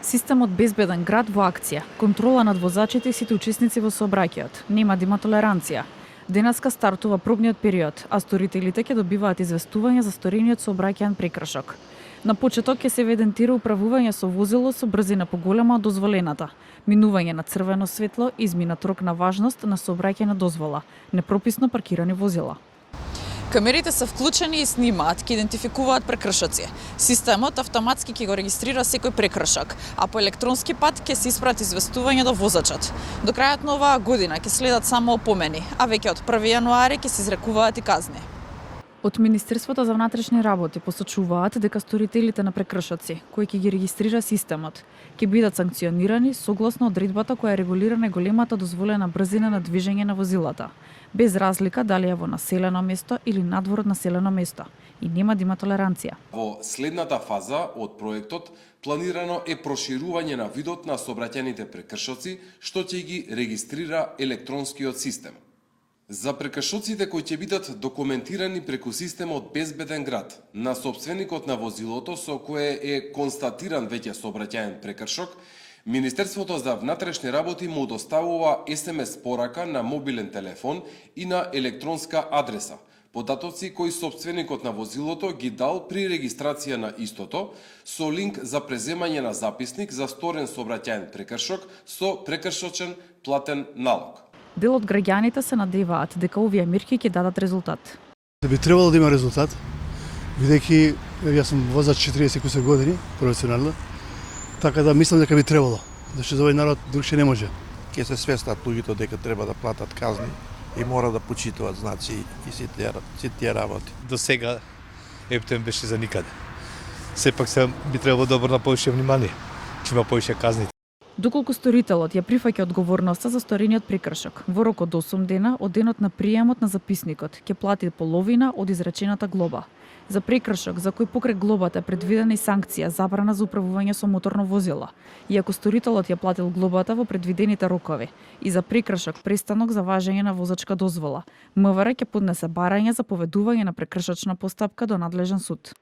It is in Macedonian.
Системот Безбеден град во акција. Контрола над возачите и сите учесници во сообраќајот. Нема да има толеранција. Денеска стартува пробниот период, а сторителите ќе добиваат известување за сторениот сообраќајен прекршок. На почеток ќе се евидентира управување со возило со брзина поголема од дозволената, минување на црвено светло, изминат рок на важност на сообраќајна дозвола, непрописно паркирани возила. Камерите се вклучени и снимаат, ќе идентификуваат прекршоци. Системот автоматски ќе го регистрира секој прекршок, а по електронски пат ќе се испрати известување до возачот. До крајот на оваа година ќе следат само опомени, а веќе од 1 јануари ќе се изрекуваат и казни. Од Министерството за внатрешни работи посочуваат дека сторителите на прекршоци, кои ќе ги регистрира системот, ќе бидат санкционирани согласно одредбата која регулира најголемата дозволена брзина на движење на возилата, без разлика дали е во населено место или надвор од населено место, и нема да има толеранција. Во следната фаза од проектот планирано е проширување на видот на сообраќајните прекршоци, што ќе ги регистрира електронскиот систем. За прекршоците кои ќе бидат документирани преку системот Безбеден град на собственикот на возилото со кое е констатиран веќе сообраќајен прекршок, Министерството за внатрешни работи му доставува СМС порака на мобилен телефон и на електронска адреса, податоци кои собственикот на возилото ги дал при регистрација на истото, со линк за преземање на записник за сторен сообраќајен прекршок со прекршочен платен налог. Дел од граѓаните се надеваат дека овие мерки ќе дадат резултат. Би требало да има резултат, бидејќи јас сум возач 40 години професионално, така да мислам дека би требало, зашто за овој народ другше не може. Ќе се свестат луѓето дека треба да платат казни и мора да почитуваат знаци и сите тие работи. До сега ептен беше за никаде. Сепак се би требало да обрна повеќе внимание, че има повеќе казни. Доколку сторителот ја прифаќа одговорноста за сторениот прекршок, во рок од 8 дена од денот на приемот на записникот ќе плати половина од изречената глоба. За прекршок за кој покрај глобата е предвидена и санкција забрана за управување со моторно возило, и ако сторителот ја платил глобата во предвидените рокови, и за прекршок престанок за важење на возачка дозвола, МВР ќе поднесе барање за поведување на прекршочна постапка до надлежен суд.